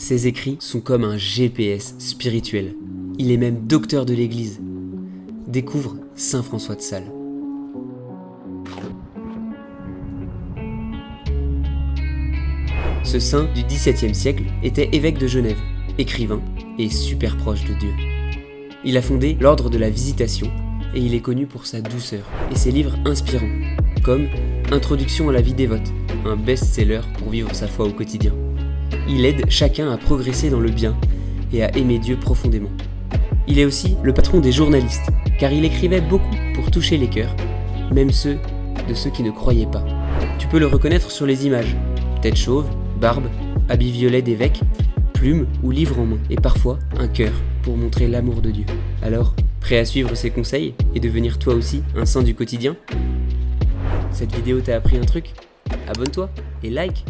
Ses écrits sont comme un GPS spirituel. Il est même docteur de l'Église. Découvre Saint François de Sales. Ce saint du XVIIe siècle était évêque de Genève, écrivain et super proche de Dieu. Il a fondé l'ordre de la Visitation et il est connu pour sa douceur et ses livres inspirants, comme Introduction à la vie dévote, un best-seller pour vivre sa foi au quotidien. Il aide chacun à progresser dans le bien et à aimer Dieu profondément. Il est aussi le patron des journalistes, car il écrivait beaucoup pour toucher les cœurs, même ceux qui ne croyaient pas. Tu peux le reconnaître sur les images, tête chauve, barbe, habit violet d'évêque, plume ou livre en main, et parfois un cœur pour montrer l'amour de Dieu. Alors, prêt à suivre ses conseils et devenir toi aussi un saint du quotidien ? Cette vidéo t'a appris un truc ? Abonne-toi et like!